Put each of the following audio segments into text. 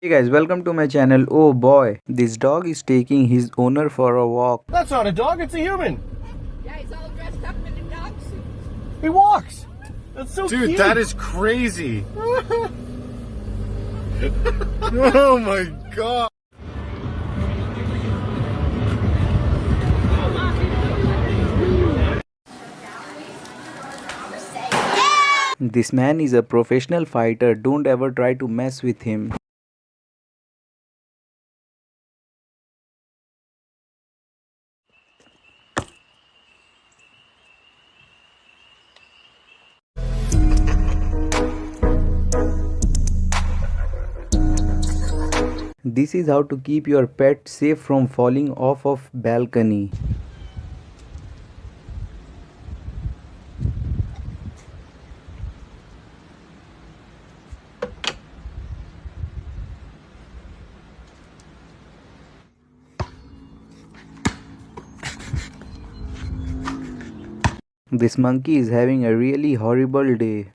Hey guys, welcome to my channel. Oh boy, this dog is taking his owner for a walk. That's not a dog, it's a human. Yeah, he's all dressed up in a dog suit. He walks. That's so Dude, cute. that is crazy. Oh my god. This man is a professional fighter. Don't ever try to mess with him. This is how to keep your pet safe from falling off of balcony. This monkey is having a really horrible day.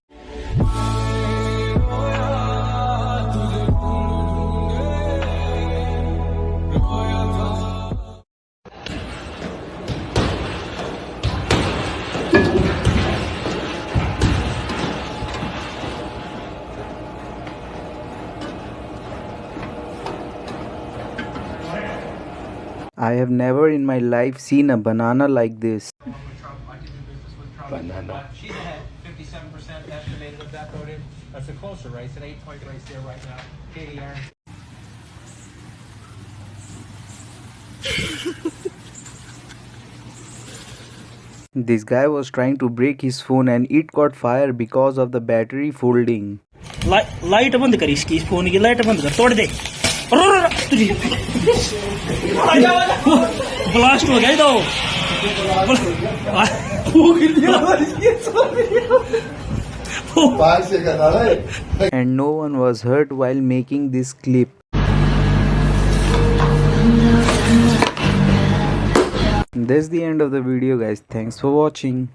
I have never in my life seen a banana like this. Banana. She's ahead, 57% estimated of that voted. That's a closer race, an 8-point race there right now. Katie Aaron. This guy was trying to break his phone and it caught fire because of the battery folding. Light बंद कर इसकी इस phone की light बंद कर तोड़ दे blast हो गया तो And no one was hurt while making this clip. That's the end of the video guys. Thanks for watching.